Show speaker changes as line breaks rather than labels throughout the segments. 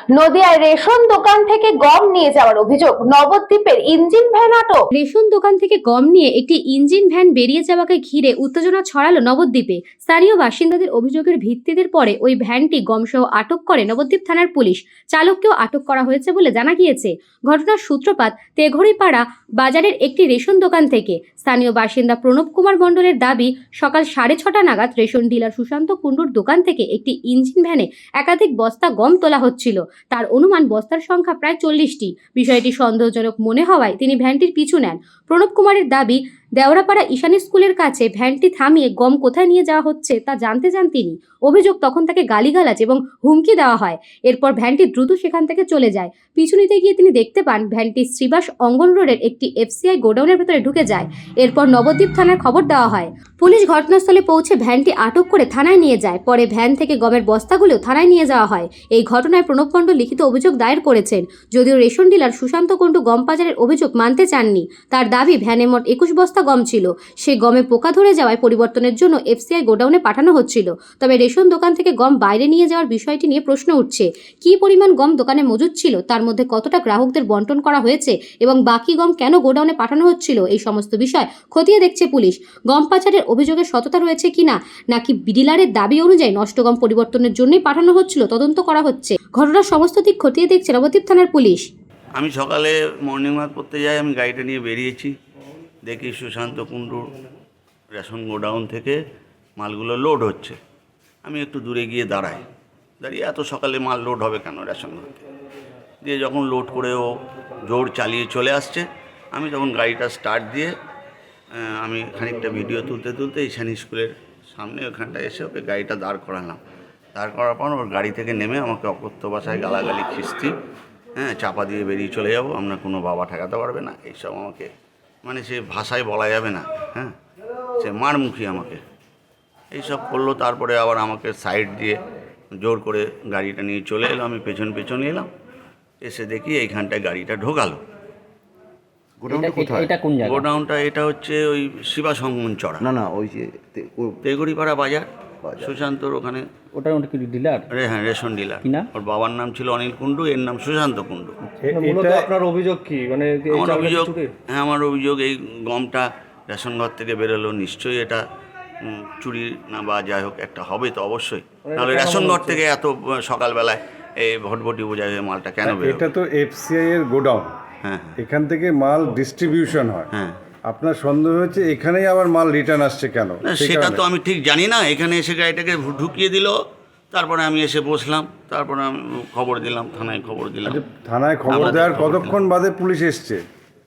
নদিয়ায় ration দোকান থেকে গম নিয়ে যাওয়ার অভিযোগ, নবদ্বীপের ইঞ্জিন ভ্যান আটক।
রেশন দোকান থেকে গম নিয়ে একটি ইঞ্জিন ভ্যান বেরিয়ে যাওয়াকে ঘিরে উত্তেজনা ছড়ালো নবদ্বীপে। স্থানীয় বাসিন্দাদের অভিযোগের ভিত্তিতে পরে ওই ভ্যানটি গমসহ আটক করে নবদ্বীপ থানার পুলিশ। চালককেও আটক করা হয়েছে বলে জানা গিয়েছে। ঘটনার সূত্রপাত তেঘড়িপাড়া বাজারের একটি রেশন দোকান থেকে। স্থানীয় বাসিন্দা প্রণব কুমার মণ্ডলের দাবি, সকাল 6:30 নাগাদ রেশন ডিলার সুশান্ত কুণ্ডুর দোকান থেকে একটি ইঞ্জিন ভ্যানে একাধিক বস্তা গম তোলা হচ্ছিল। তার অনুমান বস্তার সংখ্যা প্রায় 40টি। বিষয়টি সন্দেহজনক মনে হওয়ায় তিনি ভ্যানটির পিছু নেন। প্রণব কুমারের দাবি, দেওরাপাড়া ঈশানী স্কুলের কাছে ভ্যানটি থামিয়ে গম কোথায় নিয়ে যাওয়া হচ্ছে তা জানতে চান তিনি। অভিযোগ, তখন তাকে গালিগালাজ এবং হুমকি দেওয়া হয়। এরপর ভ্যানটি দ্রুত সেখান থেকে চলে যায়। পিছু নিতে গিয়ে তিনি দেখতে পান ভ্যানটি শ্রীবাস অঙ্গন রোডের একটি এফসিআই গোডাউনের ভেতরে ঢুকে যায়। এরপর নবদ্বীপ থানার খবর দেওয়া হয়। পুলিশ ঘটনাস্থলে পৌঁছে ভ্যানটি আটক করে থানায় নিয়ে যায়। পরে ভ্যান থেকে গমের বস্তাগুলো থানায় নিয়ে যাওয়া হয়। এই ঘটনায় প্রণব মণ্ডল লিখিত অভিযোগ দায়ের করেছেন। যদিও রেশন ডিলার সুশান্ত কুণ্ডু গম পাচারের অভিযোগ মানতে চাননি। তার দাবি, ভ্যানে মোট 21 বস্তা গম ছিল। সেই গমে পোকা ধরে যাওয়ায় পরিবর্তনের জন্য এফসিআই গোডাউনে পাঠানো হচ্ছিল। তবে রেশন দোকান থেকে গম বাইরে নিয়ে যাওয়ার বিষয়টি নিয়ে প্রশ্ন উঠছে। কী পরিমাণ গম দোকানে মজুদ ছিল, তার মধ্যে কতটা গ্রাহকদের বন্টন করা হয়েছে এবং বাকি গম কেন গোডাউনে পাঠানো হচ্ছিল, এই সমস্ত বিষয় খতিয়ে দেখছে পুলিশ। গম পাচারের অভিযোগের সততা রয়েছে কিনা, নাকি ডিলারের দাবি অনুযায়ী নষ্ট গম পরিবর্তনের জন্যই পাঠানো হচ্ছিল, তদন্ত করা হচ্ছে। ঘটনার সমস্ত দিক খতিয়ে দেখছে নবদ্বীপ থানার পুলিশ।
আমি সকালে মর্নিং ওয়াক করতে যাই, আমি গাড়িটা নিয়ে বেরিয়েছি, দেখি সুশান্ত কুণ্ডুর রেশন গোডাউন থেকে মালগুলো লোড হচ্ছে। আমি একটু দূরে গিয়ে দাঁড়িয়ে এত সকালে মাল লোড হবে কেন রেশন ঘরতে, দিয়ে যখন লোড করে ও জোর চালিয়ে চলে আসছে, আমি তখন গাড়িটা স্টার্ট দিয়ে আমি খানিকটা ভিডিও তুলতে ঈশানী স্কুলের সামনে ওখানটা এসে ওকে গাড়িটা দাঁড় করালাম। দাঁড় করার পর ওর গাড়ি থেকে নেমে আমাকে অকথ্য ভাষায় গালাগালি খিস্তি, চাপা দিয়ে বেরিয়ে চলে যাব, আমরা কোনো বাবা ঠেকাতে পারবে না, এইসব আমাকে মানে সে ভাষায় বলা যাবে না, সে মারমুখী আমাকে এইসব করলো। তারপরে আবার আমাকে সাইড দিয়ে জোর করে গাড়িটা নিয়ে চলে এলো। আমি পেছনে এলাম, এসে দেখি এইখানটায় গাড়িটা ঢোকালো। গোডাউনটা এটা হচ্ছে ওই শিবা সংগন চড়া,
না ওই যে
তেঘড়িপাড়া বাজার, সুশান্তর ওখানে।
ওটা কি ডিলার?
হ্যাঁ, রেশন ডিলার। ওর বাবার নাম ছিল অনিল কুণ্ডু, এর নাম সুশান্ত কুণ্ডু।
মূলত আপনার অভিযোগ কি? মানে
আমার অভিযোগ এই গমটা রেশন ঘর থেকে বেরোলো, নিশ্চয়ই এটা চুরি না বা যাই হোক একটা হবে তো অবশ্যই। তাহলে রেশন ঘর থেকে এত সকালবেলায় এই ভটভটি বোঝা যায় মালটা কেন বেরোবে?
এটা তো এফসিআই এর গোডাউন,
হ্যাঁ,
এখান থেকে মাল ডিস্ট্রিবিউশন হয়।
হ্যাঁ,
আপনার সন্দেহ হচ্ছে এখানেই আবার মাল রিটার্ন আসছে কেন?
সেটা তো আমি ঠিক জানি না। এখানে এসে গাড়িটাকে ঢুকিয়ে দিল, তারপরে আমি এসে বসলাম, তারপরে আমি খবর দিলাম, থানায় খবর দিলাম।
থানায় খবর দেওয়ার কতক্ষণ বাদে পুলিশ এসছে?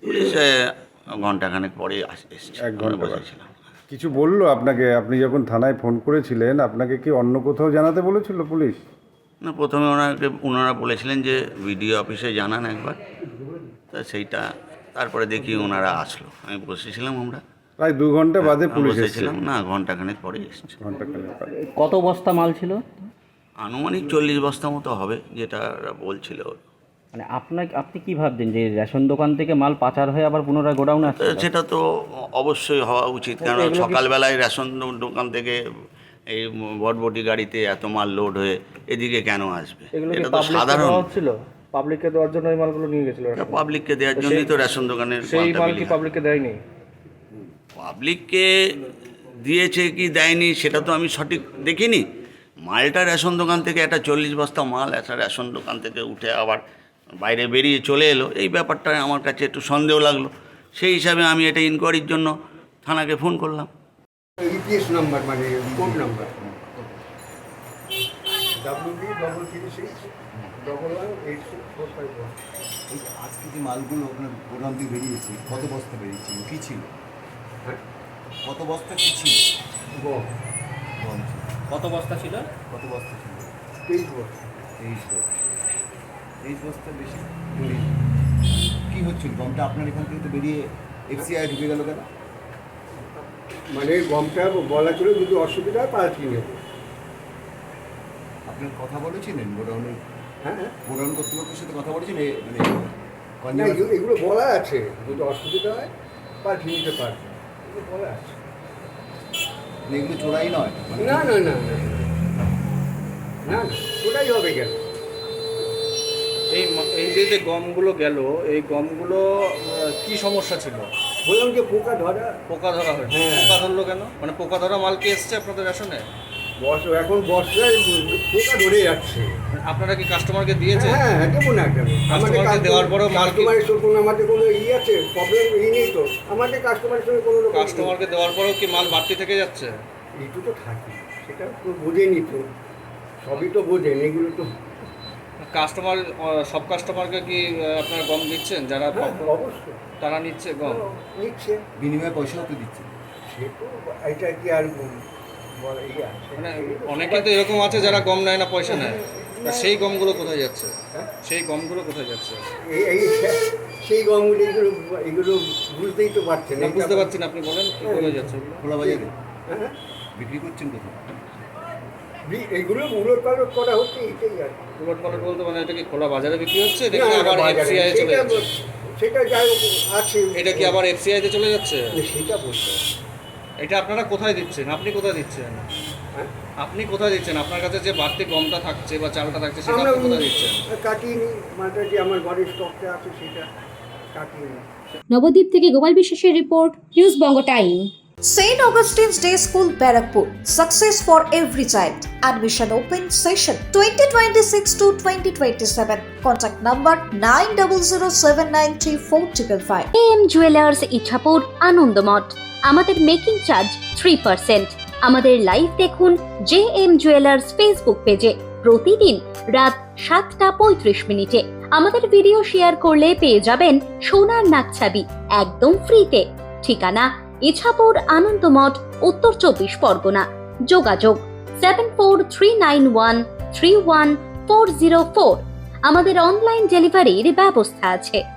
পুলিশ ঘন্টাখানেক পরে এসছে।
1 ঘন্টা বসেছিলাম। কিছু বললো আপনাকে? আপনি যখন থানায় ফোন করেছিলেন আপনাকে কি অন্য কোথাও জানাতে বলেছিল পুলিশ?
না, প্রথমে ওনারা বলেছিলেন যে বিডিও অফিসে জানান একবার, তা সেইটা তারপরে দেখি ওনারা আসলো। আমি বসেছিলাম, আমরা
প্রায় 2 ঘন্টা বাদে পুলিশ এসেছিল।
না, ঘন্টাখানেক পরে এসছে।
ঘন্টাখানেক বাদে।
কত বস্তা মাল ছিল?
আনুমানিক 40 বস্তা মতো হবে, যেটা বলছিল।
মানে আপনি কি ভাবছেন যে রেশন দোকান থেকে মাল পাচার হয়ে আবার পুনরায় গোডাউনে আসছে?
সেটা তো অবশ্যই হওয়া উচিত, কারণ সকালবেলায় রেশন দোকান থেকে এই বটবটি গাড়িতে এত মাল লোড হয়ে এদিকে কেন আসবে? এটা তো সাধারণ।
পাবলিককে দেওয়ার জন্য এই মালগুলো নিয়ে গেছিল।
পাবলিককে দেওয়ার জন্যই তো রেশন দোকানের
সেই মাল কি পাবলিককে দেয়নি?
পাবলিককে দিয়েছে কি দেয়নি সেটা তো আমি সঠিক দেখিনি। মালটা রেশন দোকান থেকে একটা 40 বস্তা মাল একটা রেশন দোকান থেকে উঠে আবার বাইরে বেরিয়ে চলে এলো, এই ব্যাপারটা আমার কাছে একটু সন্দেহ লাগলো। সেই হিসাবে আমি এটা ইনকোয়ারির জন্য থানাকে ফোন করলাম।
ইপিএস নাম্বার মানে কোড নাম্বার WD3361118645।
আজকে যে মালগুলো আপনার গোডাউন থেকে বেরিয়েছে, কত বস্তা বেরিয়েছিল, কী ছিল? কত বস্তা কী ছিল?
গম
ছিল।
কত বস্তা ছিল?
23 বস্তা।
23 বস্তা বেশি। কী হচ্ছিল গমটা আপনার এখান থেকে তো বেরিয়ে এফসিআই ঢুকে গেল কেন?
মানে গমটা বলা ছিল যদি অসুবিধা হয় পাল্টিয়ে নেব।
আপনার কথা বলেছিলেন গোডাউনের?
হ্যাঁ,
গোডাউন কর্তৃপক্ষের সাথে কথা বলেছেন? মানে
এগুলো বলা আছে, যদি অসুবিধা হয় পাল্টিয়ে নিতে পারবে, এগুলো বলা আছে।
এগুলো চোরাই নয়?
না না না না না, ওটাই হবে কেন?
এই যে গমগুলো গেল, এই গমগুলো কি সমস্যা ছিল?
বললাম যে পোকা ধরা,
পোকা ধরা হয়েছে।
হ্যাঁ।
পোকা ধরলো কেন? মানে পোকা ধরা মাল কি এসছে আপনাদের রেশনে?
এখন বর্ষায় পোকা ধরে যাচ্ছে।
আপনারা কি কাস্টমারকে দিয়েছেন?
হ্যাঁ, দেবো না কেন?
কাস্টমারকে দেওয়ার পরেও মাল কি-
কাস্টমারের সঙ্গে আমাদের কোনো আছে প্রবলেম নেই তো, আমাদের কাস্টমারের সঙ্গে কোনো রকম
কাস্টমারকে দেওয়ার পরেও কি মাল বাড়তি থেকে যাচ্ছে?
এইটু তো থাকে, সেটা তো বোঝেনি তো, সবই তো বোঝেন, এগুলো তো
কাস্টমার সব কাস্টমারকে কি আপনারা গম দিচ্ছেন? যারা
হ্যাঁ, অবশ্যই
তারা নিচ্ছে গম?
নিচ্ছে।
বিনিময়ে পয়সাও তো দিচ্ছে।
সে তো এটা কি আর বলা আছে?
মানে অনেকে তো এরকম আছে যারা গম নেয় না, পয়সা নেয়। তা সেই গমগুলো কোথায় যাচ্ছে?
হ্যাঁ?
সেই গমগুলো কোথায় যাচ্ছে?
সেই গমগুলো এগুলো বুঝতেই তো পারছেন।
না, বুঝতে পারছি না, আপনি বলেন কি কোথায় যাচ্ছে ওগুলো?
খোলা বাজারে
হ্যাঁ,
বিক্রি করছেন কোথায়?
এইগুলো উলট পালট করা হচ্ছে, এটাই আর কি।
উলট পালট বলতে মানে এটা কি খোলা বাজারে বিক্রি হচ্ছে? এটা
না,
কি
না,
আবার
বাজারে।
এফসিআই চলে
সেটা-
যাচ্ছে?
সেটা যাই হোক আছে,
এটা কি আবার এফসিআই তে চলে যাচ্ছে?
সেটা বলতে হবে।
এটা আপনারা কোথায় দিচ্ছেন? আপনি কোথায় দিচ্ছেন?
হ্যাঁ?
আপনি কোথায় দিচ্ছেন? আপনার কাছে যে বাড়তি গমটা থাকছে বা চালটা থাকছে সেটা
আমরা
আপনি কোথায় দিচ্ছেন?
কাটিয়ে নিই, মালটা যে আমার ঘরের স্টকটা আছে সেটা কাটিয়ে নিই।
নবদ্বীপ থেকে গোপাল বিশ্বাসের report, news Banga time.
St. Augustine's Day School, Barakpur. Success for every child. Admission open session 2026 to 2027. Contact number 9007934555.
AM jewellers Ichapur Anandamath. আমাদের মেকিং চার্জ 3%। আমাদের লাইভ দেখুন JM জুয়েলার্স ফেসবুক পেজে প্রতিদিন রাত 7:35 আমাদের ভিডিও শেয়ার করলে পেয়ে যাবেন সোনার নাকছাবি একদম ফ্রিতে। ঠিকানা ইছাপুর আনন্দমঠ, উত্তর 24 পরগনা। যোগাযোগ 7439131404। আমাদের অনলাইন ডেলিভারির ব্যবস্থা আছে।